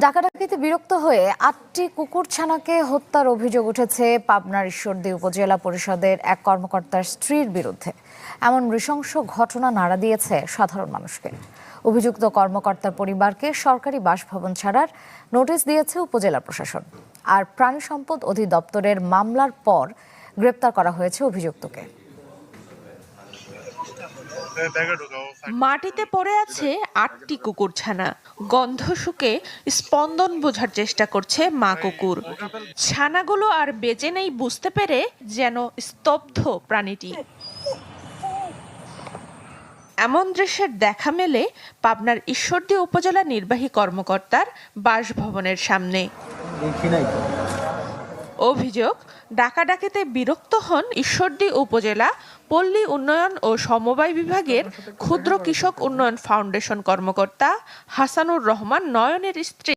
ডাকাডাকিতে বিরক্ত হয়ে ৮টি কুকুরছানাকে হত্যার অভিযোগ উঠেছে পাবনার ঈশ্বরদী উপজেলা পরিষদের এক কর্মকর্তার স্ত্রীর বিরুদ্ধে। এমন নৃশংস ঘটনা নাড়া দিয়েছে সাধারণ মানুষকে। অভিযুক্ত কর্মকর্তার পরিবারকে সরকারি বাসভবন ছাড়ার নোটিশ দিয়েছে উপজেলা প্রশাসন। আর প্রাণী সম্পদ অধিদপ্তরের মামলার পর গ্রেপ্তার করা হয়েছে অভিযুক্তকে। মাটিতে পড়ে আছে ৮টি কুকুরছানা। গন্ধ শুকে স্পন্দন বোঝার চেষ্টা করছে মা কুকুর। ছানাগুলো আর বেঁচে নেই বুঝতে পেরে যেন স্তব্ধ প্রাণীটি। এমন দৃশ্যের দেখা মেলে পাবনার ঈশ্বরদী উপজেলা নির্বাহী কর্মকর্তার বাসভবনের সামনে। অভিযোগ, ডাকাডাকিতে বিরক্ত হন ঈশ্বরদী উপজেলা পল্লী উন্নয়ন ও সমবায় বিভাগের ক্ষুদ্র কৃষক উন্নয়ন ফাউন্ডেশন কর্মকর্তা হাসানুর রহমান নয়নের স্ত্রী